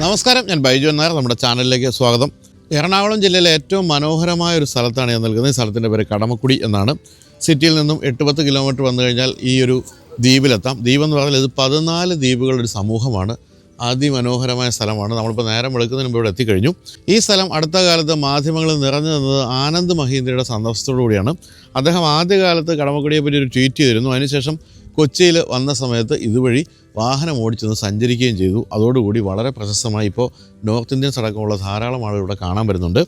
നമസ്കാരം, ഞാൻ ബൈജു എന്നാർ. നമ്മുടെ ചാനലിലേക്ക് സ്വാഗതം. എറണാകുളം ജില്ലയിലെ ഏറ്റവും മനോഹരമായ ഒരു സ്ഥലത്താണ് ഞാൻ നിൽക്കുന്നത്. ഈ സ്ഥലത്തിൻ്റെ പേര് കടമക്കുടി എന്നാണ്. സിറ്റിയിൽ നിന്നും 8-10 കിലോമീറ്റർ വന്നു കഴിഞ്ഞാൽ ഈ ഒരു ദ്വീപിലെത്താം. ദ്വീപെന്ന് പറഞ്ഞാൽ ഇത് 14 ദ്വീപുകളുടെ ഒരു സമൂഹമാണ്. അതിമനോഹരമായ സ്ഥലമാണ്. നമ്മളിപ്പോൾ നേരം വെളുക്കുന്നതിന് മുമ്പ് ഇവിടെ എത്തിക്കഴിഞ്ഞു. ഈ സ്ഥലം അടുത്ത കാലത്ത് മാധ്യമങ്ങളിൽ നിറഞ്ഞു നിന്നത് ആനന്ദ് മഹീന്ദ്രയുടെ സന്ദർശനത്തോടു കൂടിയാണ്. അദ്ദേഹം ആദ്യകാലത്ത് കടമക്കുടിയെ പറ്റി ഒരു ട്വീറ്റ് ചെയ്തിരുന്നു. അതിനുശേഷം കൊച്ചിയിൽ വന്ന സമയത്ത് ഇതുവഴി വാഹനം ഓടിച്ചെന്ന് സഞ്ചരിക്കുകയും ചെയ്തു. അതോടുകൂടി വളരെ പ്രശസ്തമായി ഇപ്പോൾ നോർത്ത് ഇന്ത്യൻസ് അടക്കമുള്ള ധാരാളം ആളുകൾ ഇവിടെ കാണാൻ വരുന്നുണ്ട്.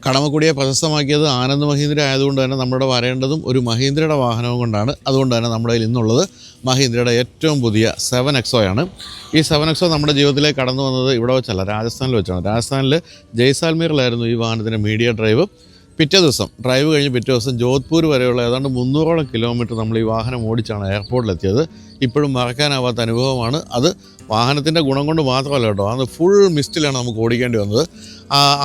കടമക്കുടിയെ പ്രശസ്തമാക്കിയത് ആനന്ദ് മഹീന്ദ്ര ആയതുകൊണ്ട് തന്നെ നമ്മുടെ വരേണ്ടതും ഒരു മഹീന്ദ്രയുടെ വാഹനവും കൊണ്ടാണ്. അതുകൊണ്ട് തന്നെ നമ്മുടെ കയ്യിൽ ഇന്നുള്ളത് മഹീന്ദ്രയുടെ ഏറ്റവും പുതിയ 7XO ആണ്. ഈ 7XO നമ്മുടെ ജീവിതത്തിലേക്ക് കടന്നു വന്നത് ഇവിടെ വെച്ചല്ല, രാജസ്ഥാനിൽ വെച്ചാണ്. രാജസ്ഥാനിൽ ജയ്സാൽമീറിലായിരുന്നു ഈ വാഹനത്തിൻ്റെ മീഡിയ ഡ്രൈവ്. പിറ്റേ ദിവസം ഡ്രൈവ് കഴിഞ്ഞ് പിറ്റേ ദിവസം ജോധ്പൂർ വരെയുള്ള ഏതാണ്ട് 300ഓളം കിലോമീറ്റർ നമ്മൾ ഈ വാഹനം ഓടിച്ചാണ് എയർപോർട്ടിലെത്തിയത്. ഇപ്പോഴും മറക്കാനാവാത്ത അനുഭവമാണ്. അത് വാഹനത്തിൻ്റെ ഗുണം കൊണ്ട് മാത്രമല്ല കേട്ടോ, അത് ഫുൾ മിസ്റ്റിലാണ് നമുക്ക് ഓടിക്കേണ്ടി വന്നത്.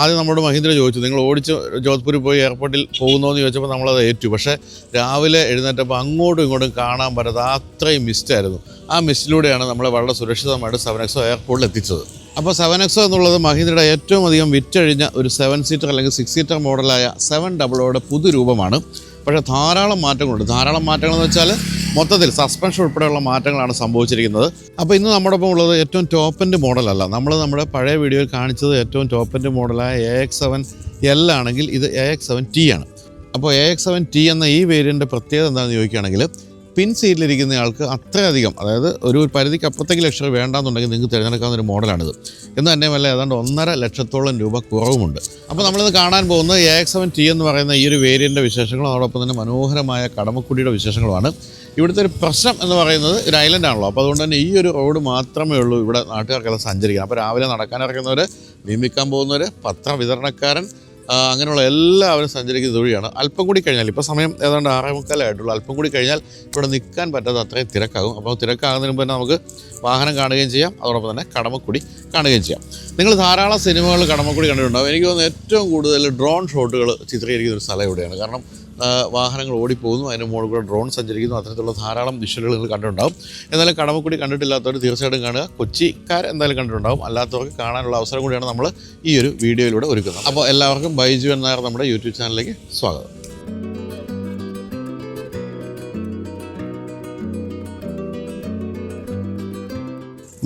ആദ്യം നമ്മുടെ മഹീന്ദ്ര ചോദിച്ചു, നിങ്ങൾ ഓടിച്ച് ജോധ്പൂരിൽ പോയി എയർപോർട്ടിൽ പോകുന്നോന്ന് ചോദിച്ചപ്പോൾ നമ്മളത് ഏറ്റു. പക്ഷേ രാവിലെ എഴുന്നേറ്റപ്പോൾ അങ്ങോട്ടും ഇങ്ങോട്ടും കാണാൻ പറ്റാത്ത അത്രയും മിസ്റ്റായിരുന്നു. ആ മിസ്റ്റിലൂടെയാണ് നമ്മളെ വളരെ സുരക്ഷിതമായിട്ട് 7XO എയർപോർട്ടിൽ എത്തിച്ചത്. അപ്പോൾ 7XO എന്നുള്ളത് മഹീന്ദ്രയുടെ ഏറ്റവും അധികം വിറ്റഴിഞ്ഞ ഒരു 7 സീറ്റർ അല്ലെങ്കിൽ 6 സീറ്റർ മോഡലായ 700യുടെ പുതുരൂപമാണ്. പക്ഷേ ധാരാളം മാറ്റങ്ങളുണ്ട്. ധാരാളം മാറ്റങ്ങളെന്ന് വെച്ചാൽ മൊത്തത്തിൽ സസ്പെൻഷൻ ഉൾപ്പെടെയുള്ള മാറ്റങ്ങളാണ് സംഭവിച്ചിരിക്കുന്നത്. അപ്പോൾ ഇന്ന് നമ്മുടെ ഒപ്പം ഉള്ളത് ഏറ്റവും ടോപ്പ് എൻഡ് മോഡലല്ല. നമ്മുടെ പഴയ വീഡിയോയിൽ കാണിച്ചത് ഏറ്റവും ടോപ്പ് എൻഡ് മോഡലായ AX7L ആണെങ്കിൽ ഇത് AX7T ആണ്. അപ്പോൾ AX7T എന്ന ഈ വേരിയൻ്റെ പ്രത്യേകത എന്താണെന്ന് ചോദിക്കുകയാണെങ്കിൽ, പിൻ സീറ്റിലിരിക്കുന്നയാൾക്ക് അത്രയധികം, അതായത് ഒരു പരിധിക്ക് അപ്പുറത്തേക്ക് ലക്ഷം വേണ്ടാന്നുണ്ടെങ്കിൽ നിങ്ങൾക്ക് തിരഞ്ഞെടുക്കാവുന്ന ഒരു മോഡലാണിത്. എന്ന് തന്നെയുമല്ല, ഏതാണ്ട് 1.5 ലക്ഷത്തോളം രൂപ കുറവുമുണ്ട്. അപ്പോൾ നമ്മളിത് കാണാൻ പോകുന്നത് AX7T എന്ന് പറയുന്ന ഈ ഒരു വേരിയൻ്റെ വിശേഷങ്ങളും അതോടൊപ്പം തന്നെ മനോഹരമായ കടമക്കുടിയുടെ വിശേഷങ്ങളുമാണ്. ഇവിടുത്തെ ഒരു പ്രശ്നം എന്ന് പറയുന്നത് ഒരു ഐലൻഡ് ആണല്ലോ. അപ്പോൾ അതുകൊണ്ട് തന്നെ ഈ ഒരു റോഡ് മാത്രമേ ഉള്ളൂ ഇവിടെ നാട്ടുകാർക്കെല്ലാം സഞ്ചരിക്കാം. അപ്പോൾ രാവിലെ നടക്കാനിറങ്ങുന്നവർ, മീൻ പോകുന്നവർ, പത്രവിതരണക്കാരൻ, അങ്ങനെയുള്ള എല്ലാവരും സഞ്ചരിക്കുന്ന വഴിയാണ്. അല്പം കൂടി കഴിഞ്ഞാൽ, ഇപ്പോൾ സമയം ഏതാണ്ട് 6:45 അല്പം കൂടി കഴിഞ്ഞാൽ ഇവിടെ നിൽക്കാൻ പറ്റാത്ത അത്രയും തിരക്കാകും. അപ്പോൾ തിരക്കാകുന്നതിന് മുമ്പ് തന്നെ നമുക്ക് വാഹനം കാണുകയും ചെയ്യാം, അതോടൊപ്പം തന്നെ കടമക്കുടി കാണുകയും ചെയ്യാം. നിങ്ങൾ ധാരാളം സിനിമകൾ കടമക്കുടി കണ്ടിട്ടുണ്ടാകും. എനിക്ക് തോന്നുന്നു ഏറ്റവും കൂടുതൽ ഡ്രോൺ ഷോട്ടുകൾ ചിത്രീകരിക്കുന്ന ഒരു സ്ഥലം ഇവിടെയാണ്. കാരണം വാഹനങ്ങൾ ഓടിപ്പോകുന്നു, അതിന് മുകളിൽ കൂടെ ഡ്രോൺ സഞ്ചരിക്കുന്നു, അത്തരത്തിലുള്ള ധാരാളം വിഷ്വലുകൾ നിങ്ങൾ കണ്ടിട്ടുണ്ടാകും. എന്നാലും കടമക്കുടി കണ്ടിട്ടില്ലാത്തവർ തീർച്ചയായിട്ടും കാണുക. കൊച്ചിക്കാർ എന്തായാലും കണ്ടിട്ടുണ്ടാകും. അല്ലാത്തവർക്ക് കാണാനുള്ള അവസരം കൂടിയാണ് നമ്മൾ ഈ ഒരു വീഡിയോയിലൂടെ ഒരുക്കുന്നത്. അപ്പോൾ എല്ലാവർക്കും ബൈജു എന്നാർ നമ്മുടെ യൂട്യൂബ് ചാനലിലേക്ക് സ്വാഗതം.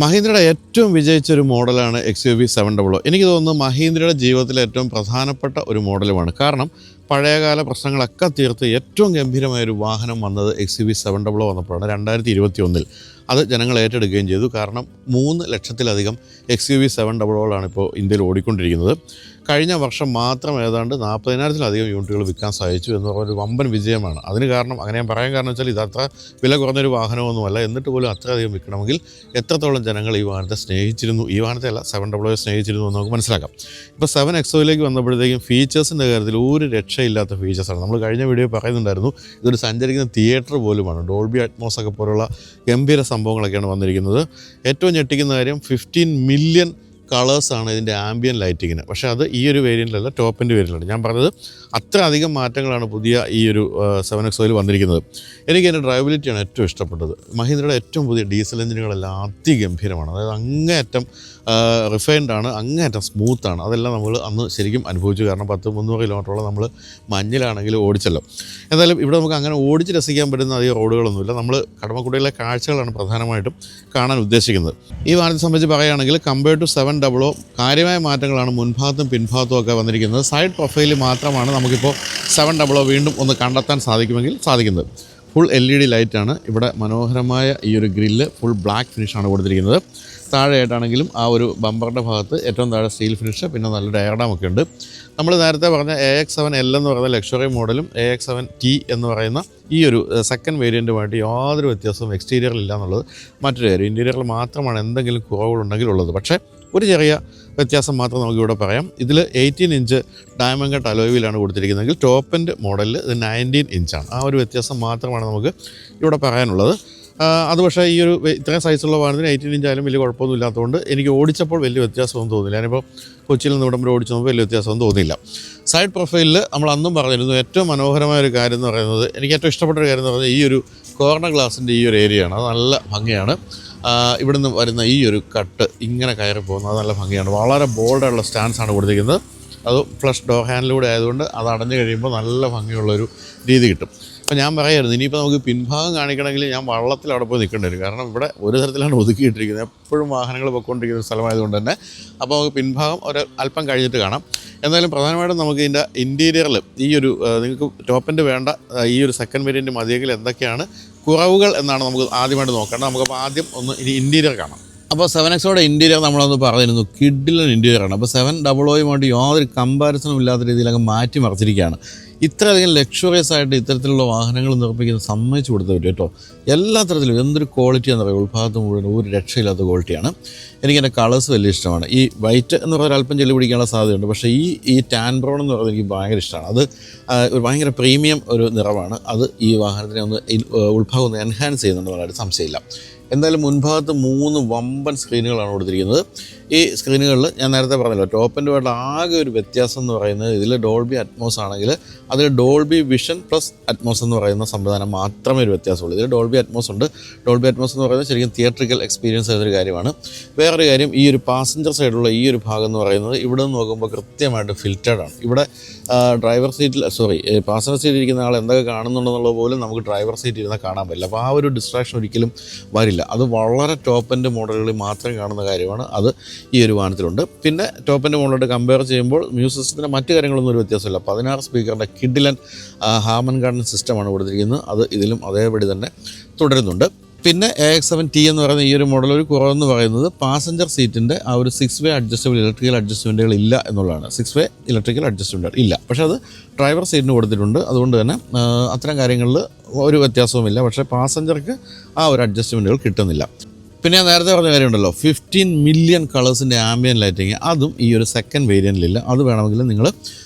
മഹീന്ദ്രയുടെ ഏറ്റവും വിജയിച്ചൊരു മോഡലാണ് XUV 700. എനിക്ക് തോന്നുന്നു മഹീന്ദ്രയുടെ ജീവിതത്തിലെ ഏറ്റവും പ്രധാനപ്പെട്ട ഒരു മോഡലുമാണ്. കാരണം പഴയകാല പ്രശ്നങ്ങളൊക്കെ തീർത്ത് ഏറ്റവും ഗംഭീരമായൊരു വാഹനം വന്നത് XUV 700 വന്നപ്പോഴാണ് 2021. അത് ജനങ്ങൾ ഏറ്റെടുക്കുകയും ചെയ്തു. കാരണം 3 ലക്ഷത്തിലധികം XUV 700 ഇപ്പോൾ ഇന്ത്യയിൽ ഓടിക്കൊണ്ടിരിക്കുന്നത്. കഴിഞ്ഞ വർഷം മാത്രം ഏതാണ്ട് 40,000-ത്തിലധികം യൂണിറ്റുകൾ വിൽക്കാൻ സാധിച്ചു എന്ന് പറഞ്ഞൊരു വമ്പൻ വിജയമാണ്. അതിന് കാരണം, അങ്ങനെ ഞാൻ പറയാൻ കാരണം വെച്ചാൽ, ഇത് അത്ര വില കുറഞ്ഞൊരു വാഹനമൊന്നുമല്ല. എന്നിട്ട് പോലും അത്രയധികം വിൽക്കണമെങ്കിൽ എത്രത്തോളം ജനങ്ങൾ ഈ വാഹനത്തെ സ്നേഹിച്ചിരുന്നു, ഈ വാഹനത്തെ അല്ല 700 സ്നേഹിച്ചിരുന്നു എന്ന് നമുക്ക് മനസ്സിലാക്കാം. ഇപ്പോൾ 7XOയിലേക്ക് വന്നപ്പോഴത്തേക്കും ഫീച്ചേഴ്സിൻ്റെ കാര്യത്തിൽ ഒരു രക്ഷയില്ലാത്ത ഫീച്ചേഴ്സാണ്. നമ്മൾ കഴിഞ്ഞ വീഡിയോ പറയുന്നുണ്ടായിരുന്നു, ഇതൊരു സഞ്ചരിക്കുന്ന തിയേറ്റർ പോലുമാണ്. ഡോൾബി അറ്റ്മോസ് ഒക്കെ പോലുള്ള ഗംഭീര സംഭവങ്ങളൊക്കെയാണ് വന്നിരിക്കുന്നത്. ഏറ്റവും ഞെട്ടിക്കുന്ന കാര്യം 15 മില്യൺ കളേഴ്സാണ് ഇതിൻ്റെ ആംബിയൻ ലൈറ്റിങ്ങിന്. പക്ഷേ അത് ഈ ഒരു വേരിയൻറ്റിലല്ല, ടോപ്പ് എൻഡ് വേരിയൻറ്റിലാണ്. ഞാൻ പറഞ്ഞത് അത്ര അധികം മാറ്റങ്ങളാണ് പുതിയ ഈ ഒരു 7XOയിൽ വന്നിരിക്കുന്നത്. എനിക്ക് അതിൻ്റെ ഡ്രൈവബിലിറ്റിയാണ് ഏറ്റവും ഇഷ്ടപ്പെട്ടത്. മഹീന്ദ്രയുടെ ഏറ്റവും പുതിയ ഡീസൽ എഞ്ചിനുകളെല്ലാം അതിഗംഭീരമാണ്. അതായത് അങ്ങേയറ്റം റിഫൈൻഡാണ്, അങ്ങേയറ്റം സ്മൂത്താണ്. അതെല്ലാം നമ്മൾ അന്ന് ശരിക്കും അനുഭവിച്ചു. കാരണം 300 കിലോമീറ്ററോളം നമ്മൾ മഞ്ഞിലാണെങ്കിലും ഓടിച്ചല്ലോ. എന്തായാലും ഇവിടെ നമുക്ക് അങ്ങനെ ഓടിച്ച് രസിക്കാൻ പറ്റുന്ന അധികം റോഡുകളൊന്നുമില്ല. നമ്മൾ കടമക്കുടിയിലെ കാഴ്ചകളാണ് പ്രധാനമായിട്ടും കാണാൻ ഉദ്ദേശിക്കുന്നത്. ഈ വാഹനത്തെ സംബന്ധിച്ച് പറയുകയാണെങ്കിൽ കമ്പയർഡ് ടു 700 കാര്യമായ മാറ്റങ്ങളാണ് മുൻഭാഗത്തും പിൻഭാഗത്തും ഒക്കെ വന്നിരിക്കുന്നത്. സൈഡ് പ്രൊഫൈലിൽ മാത്രമാണ് നമുക്കിപ്പോൾ 700 വീണ്ടും ഒന്ന് കണ്ടെത്താൻ സാധിക്കുന്നത്. ഫുൾ LED ലൈറ്റാണ്. ഇവിടെ മനോഹരമായ ഈ ഒരു ഗ്രില്ല് ഫുൾ ബ്ലാക്ക് ഫിനിഷാണ് കൊടുത്തിരിക്കുന്നത്. താഴെയായിട്ടാണെങ്കിലും ആ ഒരു ബമ്പറിൻ്റെ ഭാഗത്ത് ഏറ്റവും താഴെ സ്റ്റീൽ ഫിനിഷ്, പിന്നെ നല്ല ഡയഗ്രാമൊക്കെ ഉണ്ട്. നമ്മൾ നേരത്തെ പറഞ്ഞ AX7L എന്ന് പറയുന്ന ലക്ഷറി മോഡലും AX7T എന്ന് പറയുന്ന ഈ ഒരു സെക്കൻഡ് വേരിയൻറ്റുമായിട്ട് യാതൊരു വ്യത്യാസവും എക്സ്റ്റീരിയറിലില്ല എന്നുള്ളത് മറ്റൊരു കാര്യം. ഇൻറ്റീരിയറിൽ മാത്രമാണ് എന്തെങ്കിലും കുറവുകളുണ്ടെങ്കിൽ ഉള്ളത്. പക്ഷേ ഒരു ചെറിയ വ്യത്യാസം മാത്രം നമുക്കിവിടെ പറയാം. ഇതിൽ 18 ഇഞ്ച് ഡയമണ്ട് കട്ട് അലോയ് വീലാണ് കൊടുത്തിരിക്കുന്നതെങ്കിൽ ടോപ്പ് എൻഡ് മോഡലിൽ ഇത് 19 ഇഞ്ചാണ്. ആ ഒരു വ്യത്യാസം മാത്രമാണ് നമുക്ക് ഇവിടെ പറയാനുള്ളത്. അത് പക്ഷേ ഈ ഒരു ഇത്രയും സൈസുള്ള വാഹനത്തിന് 18 ഇഞ്ചായാലും വലിയ കുഴപ്പമൊന്നും ഇല്ലാത്തതുകൊണ്ട് എനിക്ക് ഓടിച്ചപ്പോൾ വലിയ വ്യത്യാസമൊന്നും തോന്നില്ല. ഞാനിപ്പോൾ കൊച്ചിയിൽ നിന്ന് ഇവിടം വരെ ഓടിച്ചപ്പോൾ വലിയ വ്യത്യാസമൊന്നും തോന്നിയില്ല. സൈഡ് പ്രൊഫൈലിൽ നമ്മൾ അന്നും പറഞ്ഞിരുന്നു, ഏറ്റവും മനോഹരമായ ഒരു കാര്യം എന്ന് പറയുന്നത്, എനിക്ക് ഏറ്റവും ഇഷ്ടപ്പെട്ട ഒരു കാര്യം എന്ന് പറയുന്നത് ഈ ഒരു കോർണർ ഗ്ലാസിൻ്റെ ഈ ഒരു ഏരിയയാണ്. അത് നല്ല ഭംഗിയാണ്. ഇവിടുന്ന് വരുന്ന ഈ ഒരു കട്ട് ഇങ്ങനെ കയറി പോകുന്നത് നല്ല ഭംഗിയാണ്. വളരെ ബോൾഡായിട്ടുള്ള സ്റ്റാൻഡ്സാണ് കൊടുത്തിരിക്കുന്നത്. അത് ഫ്ലഷ് ഡോർ ഹാൻഡിലൂടെ ആയതുകൊണ്ട് അത് അടഞ്ഞു കഴിയുമ്പോൾ നല്ല ഭംഗിയുള്ളൊരു രീതി കിട്ടും. അപ്പോൾ ഞാൻ പറയായിരുന്നു, ഇനിയിപ്പോൾ നമുക്ക് പിൻഭാഗം കാണിക്കണമെങ്കിൽ ഞാൻ വള്ളത്തിൽ അവിടെ പോയി നിൽക്കേണ്ടി വരും. കാരണം ഇവിടെ ഒരു തരത്തിലാണ് ഒതുക്കിയിട്ടിരിക്കുന്നത്, എപ്പോഴും വാഹനങ്ങൾ പൊയ്ക്കൊണ്ടിരിക്കുന്ന ഒരു സ്ഥലമായതുകൊണ്ട് തന്നെ. അപ്പോൾ നമുക്ക് പിൻഭാഗം അല്പം കഴിഞ്ഞിട്ട് കാണാം. എന്നാലും പ്രധാനമായിട്ടും നമുക്ക് ഇതിൻ്റെ ഇൻറ്റീരിയറിൽ ഈ ഒരു നിങ്ങൾക്ക് ടോപ്പിൻ്റെ വേണ്ട ഈ ഒരു സെക്കൻഡ് വേരിയൻറ്റ് മതിയെങ്കിൽ എന്തൊക്കെയാണ് കുറവുകൾ എന്നാണ് നമുക്ക് ആദ്യമായിട്ട് നോക്കേണ്ടത്. നമുക്കപ്പോൾ ആദ്യം ഒന്ന് ഇനി ഇൻറ്റീരിയർ കാണാം. അപ്പോൾ 7Xോടെ ഇൻറ്റീരിയർ നമ്മളൊന്ന് പറഞ്ഞിരുന്നു, കിഡിലൻ ഇൻറ്റീരിയറാണ്. അപ്പോൾ 700യുമായിട്ട് യാതൊരു കമ്പാരിസണും ഇല്ലാത്ത രീതിയിൽ അങ്ങ് മാറ്റി മറിച്ചിരിക്കുകയാണ്. ഇത്രയധികം ലക്ഷറിയസ് ആയിട്ട് ഇത്തരത്തിലുള്ള വാഹനങ്ങൾ നിർമ്മിക്കുന്നത് സമ്മതിച്ചു കൊടുത്ത പറ്റും കേട്ടോ. എല്ലാ തരത്തിലും എന്തൊരു ക്വാളിറ്റിയാണെന്ന് പറയുക, ഉൾഭാഗത്ത് മുഴുവൻ ഒരു രക്ഷയില്ലാത്ത ക്വാളിറ്റിയാണ്. എനിക്കെൻ്റെ കളേഴ്സ് വലിയ ഇഷ്ടമാണ്. ഈ വൈറ്റ് എന്ന് പറഞ്ഞാൽ അല്പം ചെല്ലി പിടിക്കാനുള്ള സാധ്യതയുണ്ട്, പക്ഷേ ഈ ടാൻ ബ്രൗൺ എന്ന് പറയുന്നത് എനിക്ക് ഭയങ്കര ഇഷ്ടമാണ്. അത് ഒരു ഭയങ്കര പ്രീമിയം ഒരു നിറമാണ്. അത് ഈ വാഹനത്തിനെ ഒന്ന് ഉൾഭാഗം ഒന്ന് എൻഹാൻസ് ചെയ്യുന്നുണ്ടെന്നുള്ളൊരു സംശയമില്ല. എന്തായാലും മുൻഭാഗത്ത് 3 വമ്പൻ സ്ക്രീനുകളാണ് കൊടുത്തിരിക്കുന്നത്. ഈ സ്ക്രീനുകളിൽ ഞാൻ നേരത്തെ പറഞ്ഞല്ലോ, ടോപ്പ് ആൻഡ് ബോട്ടം ആകെ ഒരു വ്യത്യാസം എന്ന് പറയുന്നത് ഇതിൽ ഡോൾബി അറ്റ്മോസ് ആണെങ്കിൽ അതിൽ ഡോൾബി വിഷൻ പ്ലസ് അറ്റ്മോസ് എന്ന് പറയുന്ന സംവിധാനം മാത്രമേ ഒരു വ്യത്യാസമുള്ളൂ. ഇതിൽ ഡോൾബി അറ്റ്മോസ് ഉണ്ട്. ഡോൾബി അറ്റ്മോസ് എന്ന് പറയുന്നത് ശരിക്കും തിയേറ്ററിക്കൽ എക്സ്പീരിയൻസ് ചെയ്തൊരു കാര്യമാണ്. വേറൊരു കാര്യം, ഈ ഒരു പാസഞ്ചർ സൈഡിലുള്ള ഈ ഒരു ഭാഗം എന്ന് പറയുന്നത് ഇവിടെ നിന്ന് നോക്കുമ്പോൾ കൃത്യമായിട്ട് ഫിൽറ്റേഡാണ്. ഇവിടെ ഡ്രൈവർ സീറ്റിൽ പാസഞ്ചർ സീറ്റിൽ ഇരിക്കുന്ന ആൾ എന്തൊക്കെ കാണുന്നുണ്ടെന്നുള്ളത് പോലും നമുക്ക് ഡ്രൈവർ സീറ്റിൽ ഇരുന്നാൽ കാണാൻ പറ്റില്ല. അപ്പോൾ ആ ഒരു ഡിസ്ട്രാക്ഷൻ ഒരിക്കലും വരില്ല. അത് വളരെ ടോപ്പ് എൻഡ് മോഡലുകളിൽ മാത്രം കാണുന്ന കാര്യമാണ്. അത് ഈ ഒരു വാഹനത്തിലുണ്ട്. പിന്നെ ടോപ്പ് എൻഡ് മോഡലായിട്ട് കമ്പയർ ചെയ്യുമ്പോൾ മ്യൂസിക് സിസ്റ്റത്തിൻ്റെ മറ്റു കാര്യങ്ങളൊന്നും ഒരു വ്യത്യാസമില്ല. 16 സ്പീക്കറിൻ്റെ കിഡിലൻ ഹാമൻ ഗാർഡൻ സിസ്റ്റമാണ് കൊടുത്തിരിക്കുന്നത്. അത് ഇതിലും അതേപടി തന്നെ തുടരുന്നുണ്ട്. പിന്നെ AX7T എന്ന് പറയുന്ന ഈ ഒരു മോഡൽ ഒരു കുറവെന്ന് പറയുന്നത് പാസഞ്ചർ സീറ്റിൻ്റെ ആ ഒരു 6 വേ അഡ്ജസ്റ്റബിൾ ഇലക്ട്രിക്കൽ അഡ്ജസ്റ്റ്മെൻറ്റുകൾ ഇല്ല എന്നുള്ളതാണ്. 6 വേ ഇലക്ട്രിക്കൽ അഡ്ജസ്റ്റ്മെൻറ്റ് ഇല്ല, പക്ഷേ അത് ഡ്രൈവർ സീറ്റിന് കൊടുത്തിട്ടുണ്ട്. അതുകൊണ്ട് തന്നെ അത്തരം കാര്യങ്ങളിൽ ഒരു വ്യത്യാസവുമില്ല. പക്ഷേ പാസഞ്ചർക്ക് ആ ഒരു അഡ്ജസ്റ്റ്മെൻറ്റുകൾ കിട്ടുന്നില്ല. പിന്നെ ഞാൻ നേരത്തെ പറഞ്ഞ കാര്യമുണ്ടല്ലോ, 15 മില്യൺ കളേഴ്സിൻ്റെ ആംബിയൻ ലൈറ്റിങ്, അതും ഈ ഒരു സെക്കൻഡ് വേരിയൻറ്റിലില്ല. അത് വേണമെങ്കിൽ നിങ്ങൾ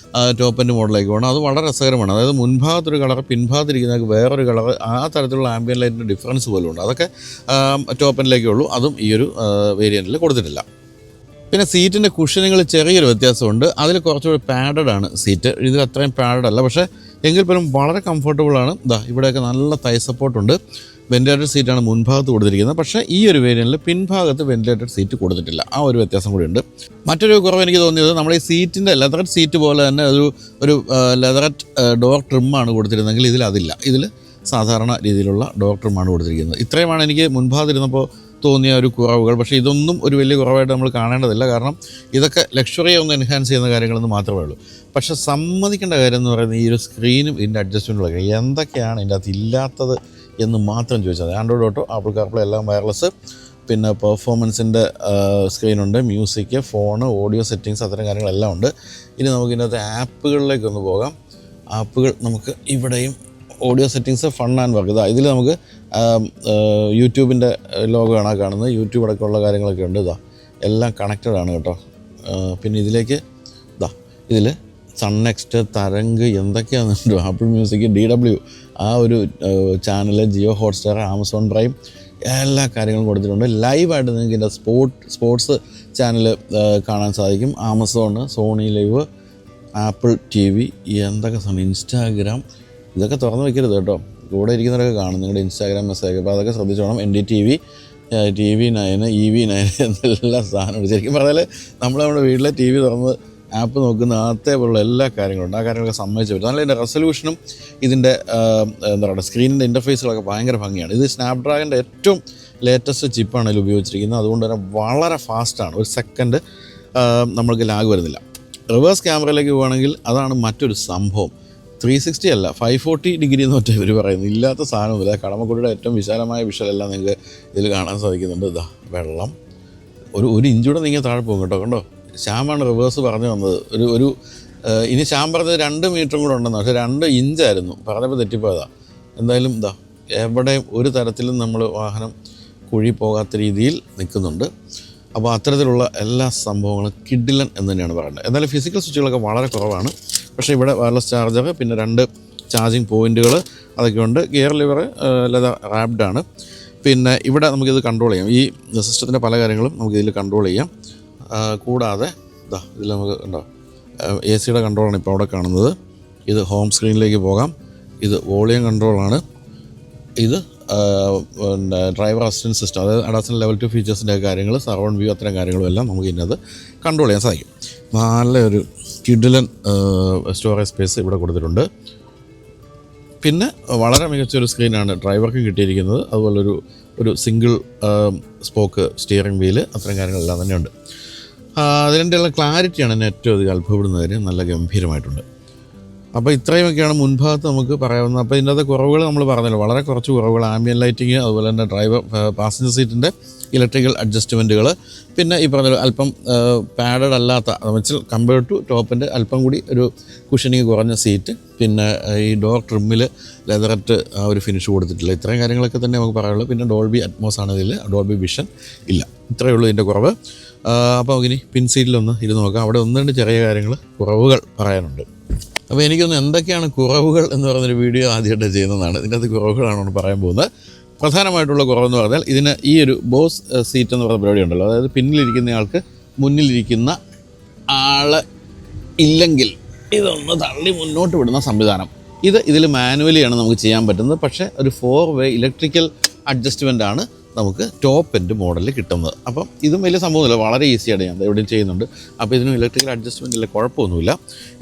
ടോപ്പ് എൻഡ് മോഡലേക്ക് പോകണം. അത് വളരെ രസകരമാണ്. അതായത് മുൻഭാഗത്തൊരു കളർ, പിൻഭാഗത്തിരിക്കുന്ന വേറൊരു കളർ, ആ തരത്തിലുള്ള ആംബിയൻ ലൈറ്റിൻ്റെ ഡിഫറൻസ് പോലും ഉണ്ട്. അതൊക്കെ ടോപ്പ് എൻഡിലേക്കേ ഉള്ളൂ. അതും ഈ ഒരു വേരിയൻറ്റിൽ കൊടുത്തിട്ടില്ല. പിന്നെ സീറ്റിൻ്റെ കുഷനുകൾ ചെറിയൊരു വ്യത്യാസമുണ്ട്. അതിൽ കുറച്ചുകൂടി പാഡഡ് ആണ് സീറ്റ്. ഇതിൽ അത്രയും പാഡഡ് അല്ല, പക്ഷേ എങ്കിൽ പോലും വളരെ കംഫർട്ടബിളാണ്. ഇവിടെയൊക്കെ നല്ല തൈ സപ്പോർട്ടുണ്ട്. വെൻറ്റിലേറ്റഡ് സീറ്റാണ് മുൻഭാഗത്ത് കൊടുത്തിരിക്കുന്നത്. പക്ഷേ ഈ ഒരു വേരിയൻറ്റിൽ പിൻഭാഗത്ത് വെൻറ്റിലേറ്റഡ് സീറ്റ് കൊടുത്തിട്ടില്ല. ആ ഒരു വ്യത്യാസം കൂടിയുണ്ട്. മറ്റൊരു കുറവ് എനിക്ക് തോന്നിയത്, നമ്മുടെ ഈ സീറ്റിൻ്റെ ലെതററ്റ് സീറ്റ് പോലെ തന്നെ ഒരു ലെതററ്റ് ഡോർ ട്രിമ്മാണ് കൊടുത്തിരുന്നെങ്കിൽ ഇതിൽ അതില്ല. ഇതിൽ സാധാരണ രീതിയിലുള്ള ഡോർ ട്രിമ്മാണ് കൊടുത്തിരിക്കുന്നത്. ഇത്രയുമാണ് എനിക്ക് മുൻഭാഗത്തിരുന്നപ്പോൾ തോന്നിയ ഒരു കുറവുകൾ. പക്ഷേ ഇതൊന്നും ഒരു വലിയ കുറവായിട്ട് നമ്മൾ കാണേണ്ടതില്ല. കാരണം ഇതൊക്കെ ലക്ഷറിയെ ഒന്ന് എൻഹാൻസ് ചെയ്യുന്ന കാര്യങ്ങളെന്ന് മാത്രമേ ഉള്ളൂ. പക്ഷേ സമ്മതിക്കേണ്ട കാര്യം എന്ന് പറയുന്നത് ഈ ഒരു സ്ക്രീനും ഇതിൻ്റെ അഡ്ജസ്റ്റ്മെൻറ്റുകളൊക്കെ എന്തൊക്കെയാണ് ഇതിൻ്റെ അകത്ത് ഇല്ലാത്തത് എന്ന് മാത്രം ചോദിച്ചാൽ മതി. ആൻഡ്രോയിഡ് ഓട്ടോ, ആപ്പിൾ കാർപ്ലേ എല്ലാം വയർലെസ്, പിന്നെ പെർഫോമൻസിൻ്റെ സ്ക്രീനുണ്ട്, മ്യൂസിക്, ഫോണ്, ഓഡിയോ സെറ്റിങ്സ്, അത്തരം കാര്യങ്ങളെല്ലാം ഉണ്ട്. ഇനി നമുക്ക് ഇതിനകത്ത് ആപ്പുകളിലേക്കൊന്ന് പോകാം. ആപ്പുകൾ നമുക്ക് ഇവിടെയും audio settings, fun and work, ഇതിൽ നമുക്ക് യൂട്യൂബിൻ്റെ ലോഗോ ആണ് കാണുന്നത്. യൂട്യൂബ് അടക്കമുള്ള കാര്യങ്ങളൊക്കെ ഉണ്ട്. എല്ലാം കണക്റ്റഡ് ആണ് കേട്ടോ. പിന്നെ ഇതിലേക്ക് ഇതിൽ സൺ നെക്സ്റ്റ്, തരംഗ്, എന്തൊക്കെയാണെന്നുണ്ടോ, ആപ്പിൾ മ്യൂസിക്, DW ആ ഒരു channel, Jio Hotstar, Amazon Prime, എല്ലാ കാര്യങ്ങളും കൊടുത്തിട്ടുണ്ട്. ലൈവായിട്ട് നിങ്ങൾക്ക് ഇതിൻ്റെ സ്പോർട്സ് ചാനൽ കാണാൻ സാധിക്കും. Amazon, Sony live, Apple TV, എന്തൊക്കെ സാധനം, ഇൻസ്റ്റാഗ്രാം, ഇതൊക്കെ തുറന്ന് വയ്ക്കരുത് കേട്ടോ. കൂടെ ഇരിക്കുന്നവരൊക്കെ കാണും നിങ്ങളുടെ ഇൻസ്റ്റാഗ്രാം മെസ്സേജ്. അപ്പോൾ അതൊക്കെ ശ്രദ്ധിച്ചോണം. NDTV, TV9, EV9 എന്തെല്ലാം സാധനമുണ്ട്. ശരിക്കും പറഞ്ഞാൽ നമ്മുടെ വീട്ടിലെ TV തുറന്ന് ആപ്പ് നോക്കുന്ന ആദ്യത്തെ പോലുള്ള എല്ലാ കാര്യങ്ങളുണ്ട്. ആ കാര്യങ്ങളൊക്കെ സമ്മതിച്ച് പറ്റും. നല്ല ഇതിൻ്റെ റെസൊല്യൂഷനും ഇതിൻ്റെ എന്താ പറയുക സ്ക്രീനിൻ്റെ ഇൻ്റർഫേസുകളൊക്കെ ഭയങ്കര ഭംഗിയാണ്. ഇത് സ്നാപ്ഡ്രാഗൻ്റെ ഏറ്റവും ലേറ്റസ്റ്റ് ചിപ്പാണ് ഇതിൽ ഉപയോഗിച്ചിരിക്കുന്നത്. അതുകൊണ്ട് തന്നെ വളരെ ഫാസ്റ്റാണ്. ഒരു സെക്കൻഡ് നമ്മൾക്ക് ലാഗ് വരുന്നില്ല. റിവേഴ്സ് ക്യാമറയിലേക്ക് പോകുകയാണെങ്കിൽ അതാണ് മറ്റൊരു സംഭവം. 360 അല്ല, 540 ഡിഗ്രി എന്ന് മറ്റേ ഇവർ പറയുന്നത്. ഇല്ലാത്ത സാധനമൊന്നുമില്ല. കടമക്കുടിയുടെ ഏറ്റവും വിശാലമായ വിഷലെല്ലാം നിങ്ങൾക്ക് ഇതിൽ കാണാൻ സാധിക്കുന്നുണ്ട്. വെള്ളം ഒരു ഇഞ്ചൂടെ നിങ്ങൾ താഴെ പോകും കേട്ടോ. കണ്ടോ, ശ്യാമാണ് റിവേഴ്സ് പറഞ്ഞു വന്നത്. ഇനി ശ്യാം പറഞ്ഞത് 2 മീറ്ററും കൂടെ ഉണ്ടെന്ന്. പക്ഷേ 2 ഇഞ്ചായിരുന്നു പറഞ്ഞപ്പോൾ തെറ്റിപ്പോയതാണ്. എന്തായാലും എവിടെയും ഒരു തരത്തിലും നമ്മൾ വാഹനം കുഴി പോകാത്ത രീതിയിൽ നിൽക്കുന്നുണ്ട്. അപ്പോൾ അത്തരത്തിലുള്ള എല്ലാ സംഭവങ്ങളും കിഡിലൻ എന്ന് തന്നെയാണ് പറയുന്നത്. എന്നാലും ഫിസിക്കൽ സ്വിച്ചുകളൊക്കെ വളരെ കുറവാണ്. പക്ഷേ ഇവിടെ വയർലെസ് ചാർജർ, പിന്നെ 2 ചാർജിങ് പോയിൻറ്റുകൾ അതൊക്കെ ഉണ്ട്. ഗിയർ ലിവർ റാപ്ഡാണ്. പിന്നെ ഇവിടെ നമുക്കിത് കൺട്രോൾ ചെയ്യാം. ഈ സിസ്റ്റത്തിൻ്റെ പല കാര്യങ്ങളും നമുക്കിതിൽ കൺട്രോൾ ചെയ്യാം. കൂടാതെ ഇതിൽ നമുക്ക് ഉണ്ടോ AC കൺട്രോളാണ് ഇപ്പോൾ അവിടെ കാണുന്നത്. ഇത് ഹോം സ്ക്രീനിലേക്ക് പോകാം. ഇത് വോളിയം കൺട്രോളാണ്. ഇത് പിന്നെ ഡ്രൈവർ അസിസ്റ്റൻറ്റ് സിസ്റ്റം, അതായത് അഡാസിൻ്റെ ലെവൽ 2 ഫീച്ചേഴ്സിൻ്റെ കാര്യങ്ങൾ, സറൗണ്ട് വ്യൂ, അത്തരം കാര്യങ്ങളും എല്ലാം നമുക്ക് ഇതിനകത്ത് കൺട്രോൾ ചെയ്യാൻ സാധിക്കും. നല്ലൊരു കിഡിലൻ സ്റ്റോറേജ് സ്പേസ് ഇവിടെ കൊടുത്തിട്ടുണ്ട്. പിന്നെ വളരെ മികച്ചൊരു സ്ക്രീനാണ് ഡ്രൈവർക്ക് കിട്ടിയിരിക്കുന്നത്. അതുപോലൊരു സിംഗിൾ സ്പോക്ക് സ്റ്റിയറിംഗ് വീല്, അത്തരം കാര്യങ്ങളെല്ലാം തന്നെയുണ്ട്. അതിൻ്റെയുള്ള ക്ലാരിറ്റിയാണ് എന്നെ ഏറ്റവും അധികം അത്ഭുതപ്പെടുന്ന കാര്യം. നല്ല ഗംഭീരമായിട്ടുണ്ട്. അപ്പോൾ ഇത്രയുമൊക്കെയാണ് മുൻഭാഗത്ത് നമുക്ക് പറയാവുന്നത്. അപ്പോൾ ഇതിൻ്റെ കുറവുകൾ നമ്മൾ പറഞ്ഞല്ലോ, വളരെ കുറച്ച് കുറവുകൾ. ആംബിയൻ ലൈറ്റിങ്, അതുപോലെ തന്നെ ഡ്രൈവർ പാസഞ്ചർ സീറ്റിൻ്റെ ഇലക്ട്രിക്കൽ അഡ്ജസ്റ്റ്മെൻറ്റുകൾ, പിന്നെ ഈ പറഞ്ഞ അല്പം പാഡഡ് അല്ലാത്ത വെച്ചാൽ കമ്പയർഡ് ടു ടോപ്പിൻ്റെ അല്പം കൂടി ഒരു കുഷനിങ് കുറഞ്ഞ സീറ്റ്, പിന്നെ ഈ ഡോർ ട്രിമ്മിൽ ലെതററ്റ് ആ ഒരു ഫിനിഷ് കൊടുത്തിട്ടില്ല. ഇത്രയും കാര്യങ്ങളൊക്കെ തന്നെ നമുക്ക് പറയാനുള്ളൂ. പിന്നെ ഡോൾബി അറ്റ്മോസ് ആണ് ഇതിൽ, ഡോൾബി വിഷൻ ഇല്ല. ഇത്രയേ ഉള്ളൂ ഇതിൻ്റെ കുറവ്. അപ്പോൾ നമുക്കിനി പിൻ സീറ്റിലൊന്ന് ഇരുന്ന് നോക്കാം. അവിടെ ഒന്ന് രണ്ട് ചെറിയ കാര്യങ്ങൾ കുറവുകൾ പറയാനുണ്ട്. അപ്പോൾ എനിക്കൊന്ന് എന്തൊക്കെയാണ് കുറവുകൾ എന്ന് പറയുന്നൊരു വീഡിയോ ആദ്യമായിട്ട് ചെയ്യുന്നതാണ്. ഇതിനകത്ത് കുറവുകളാണ് പറയാൻ പോകുന്നത്. പ്രധാനമായിട്ടുള്ള കുറവെന്ന് പറഞ്ഞാൽ ഇതിന് ഈ ഒരു ബോസ് സീറ്റ് എന്ന് പറയുന്ന പരിപാടി ഉണ്ടല്ലോ, അതായത് പിന്നിലിരിക്കുന്ന ആൾക്ക് മുന്നിലിരിക്കുന്ന ആൾ ഇല്ലെങ്കിൽ ഇതൊന്ന് തള്ളി മുന്നോട്ട് വിടുന്ന സംവിധാനം. ഇതിൽ മാനുവലിയാണ് നമുക്ക് ചെയ്യാൻ പറ്റുന്നത്. പക്ഷേ ഒരു 4-way ഇലക്ട്രിക്കൽ അഡ്ജസ്റ്റ്മെൻ്റ് ആണ് നമുക്ക് ടോപ്പ് എൻഡ് മോഡലിൽ കിട്ടുന്നത്. അപ്പം ഇതും വലിയ സംഭവമൊന്നുമില്ല, വളരെ ഈസിയാണ്. ഞാൻ എവിടെയും ചെയ്യുന്നുണ്ട്. അപ്പോൾ ഇതിനും ഇലക്ട്രിക്കൽ അഡ്ജസ്റ്റ്മെൻ്റ് ഇല്ല, കുഴപ്പമൊന്നുമില്ല.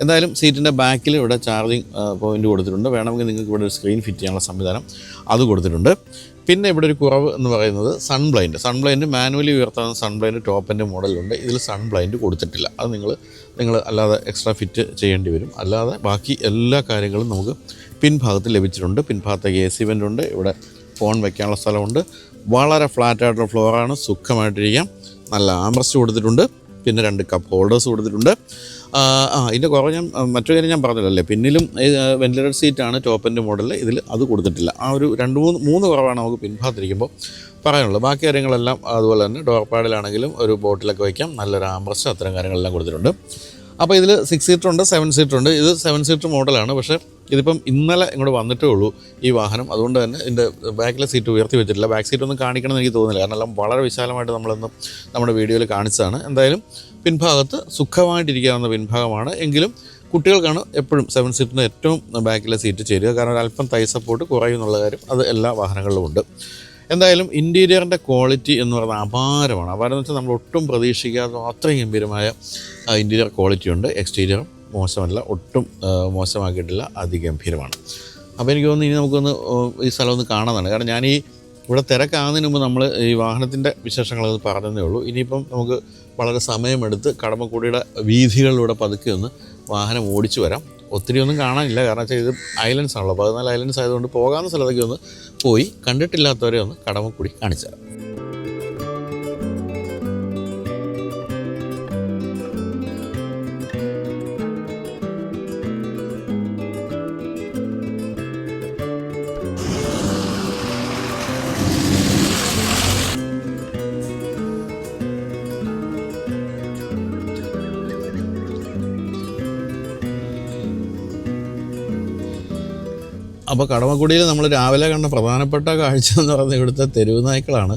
എന്തായാലും സീറ്റിൻ്റെ ബാക്കിൽ ഇവിടെ ചാർജിങ് പോയിൻ്റ് കൊടുത്തിട്ടുണ്ട്. വേണമെങ്കിൽ നിങ്ങൾക്ക് ഇവിടെ ഒരു സ്ക്രീൻ ഫിറ്റ് ചെയ്യാനുള്ള സംവിധാനം അത് കൊടുത്തിട്ടുണ്ട്. പിന്നെ ഇവിടെ ഒരു കുറവ് എന്ന് പറയുന്നത് സൺ ബ്ലൈൻഡ് മാനുവലി ഉയർത്താവുന്ന സൺ ബ്ലൈൻഡ് ടോപ്പ് എൻഡ് മോഡലുണ്ട്. ഇതിൽ സൺ ബ്ലൈൻഡ് കൊടുത്തിട്ടില്ല. അത് നിങ്ങൾ അല്ലാതെ എക്സ്ട്രാ ഫിറ്റ് ചെയ്യേണ്ടി വരും. അല്ലാതെ ബാക്കി എല്ലാ കാര്യങ്ങളും നമുക്ക് പിൻഭാഗത്ത് ലഭിച്ചിട്ടുണ്ട്. പിൻഭാഗത്തേക്ക് AC വെൻ്റ് ഉണ്ട്. ഇവിടെ ഫോൺ വയ്ക്കാനുള്ള സ്ഥലമുണ്ട്. വളരെ ഫ്ലാറ്റായിട്ടുള്ള ഫ്ലോറാണ്, സുഖമായിട്ടിരിക്കാം. നല്ല ആംറസ്റ്റ് കൊടുത്തിട്ടുണ്ട്. പിന്നെ 2 കപ്പ് ഹോൾഡേഴ്സ് കൊടുത്തിട്ടുണ്ട്. ഇതിൻ്റെ കുറവ് മറ്റൊരു കാര്യം ഞാൻ പറഞ്ഞില്ലല്ലേ, പിന്നിലും വെന്റിലേറ്റഡ് സീറ്റാണ് ടോപ്പ് എൻഡ് മോഡലിൽ. ഇതിൽ അത് കൊടുത്തിട്ടില്ല. ആ ഒരു 2-3 കുറവാണ് നമുക്ക് പിൻഭാഗത്തിരിക്കുമ്പോൾ പറയാനുള്ളത്. ബാക്കി കാര്യങ്ങളെല്ലാം അതുപോലെ തന്നെ ഡോർ പാഡിലാണെങ്കിലും ഒരു ബോട്ടിലൊക്കെ വയ്ക്കാം. നല്ലൊരു ആംറസ്റ്റ്, അത്തരം കാര്യങ്ങളെല്ലാം കൊടുത്തിട്ടുണ്ട്. അപ്പോൾ ഇതിൽ 6 സീറ്ററുണ്ട്, 7 സീറ്ററുണ്ട്. ഇത് 7 സീറ്റർ മോഡലാണ്. പക്ഷേ ഇതിപ്പം ഇന്നലെ ഇങ്ങോട്ട് വന്നിട്ടേ ഉള്ളൂ ഈ വാഹനം. അതുകൊണ്ട് തന്നെ ഇതിൻ്റെ ബാക്കിലെ സീറ്റ് ഉയർത്തി വെച്ചിട്ടില്ല. ബാക്ക് സീറ്റൊന്നും കാണിക്കണമെന്ന് എനിക്ക് തോന്നുന്നില്ല, കാരണം എല്ലാം വളരെ വിശാലമായിട്ട് നമ്മളൊന്ന് നമ്മുടെ വീഡിയോയിൽ കാണിച്ചതാണ്. എന്തായാലും പിൻഭാഗത്ത് സുഖമായിട്ടിരിക്കാവുന്ന പിൻഭാഗമാണ്. എങ്കിലും കുട്ടികൾക്കാണ് എപ്പോഴും 7 സീറ്റിന് ഏറ്റവും ബാക്കിലെ സീറ്റ് ചേരുക. കാരണം ഒരല്പം തൈ സപ്പോർട്ട് കുറയും എന്നുള്ള കാര്യം അത് എല്ലാ വാഹനങ്ങളിലും ഉണ്ട്. എന്തായാലും ഇൻറ്റീരിയറിൻ്റെ ക്വാളിറ്റി എന്ന് പറയുന്നത് അപാരമാണ്. അപാരം എന്ന് വെച്ചാൽ നമ്മൾ ഒട്ടും പ്രതീക്ഷിക്കാത്ത അത്രയും ഗംഭീരമായ ഇൻറ്റീരിയർ ക്വാളിറ്റി ഉണ്ട്. എക്സ്റ്റീരിയർ മോശമല്ല, ഒട്ടും മോശമാക്കിയിട്ടില്ല, അതിഗംഭീരമാണ്. അപ്പോൾ എനിക്ക് തോന്നുന്നു ഇനി നമുക്കൊന്ന് ഈ സ്ഥലം ഒന്ന് കാണാനാണ്. കാരണം ഞാൻ ഇവിടെ തിരക്കാകുന്നതിന് മുമ്പ് നമ്മൾ ഈ വാഹനത്തിൻ്റെ വിശേഷങ്ങളത് പറഞ്ഞതേ ഉള്ളൂ. ഇനിയിപ്പം നമുക്ക് വളരെ സമയമെടുത്ത് കടമക്കുടിയുടെ വീഥികളിലൂടെ പതുക്കെ ഒന്ന് വാഹനം ഓടിച്ചു വരാം. ഒത്തിരി ഒന്നും കാണാനില്ല, കാരണം വെച്ചാൽ ഇത് ഐലൻഡ്സ് ആണല്ലോ. 14 ഐലൻഡ്സ് ആയതുകൊണ്ട് പോകാവുന്ന സ്ഥലത്തേക്ക് ഒന്ന് പോയി കണ്ടിട്ടില്ലാത്തവരെ ഒന്ന് കടമക്കുടി കാണിച്ചു തരാം. അപ്പോൾ കടമക്കുടിയിൽ നമ്മൾ രാവിലെ കണ്ട പ്രധാനപ്പെട്ട കാഴ്ച എന്ന് പറയുന്നത് ഇവിടുത്തെ തെരുവ് നായ്ക്കളാണ്.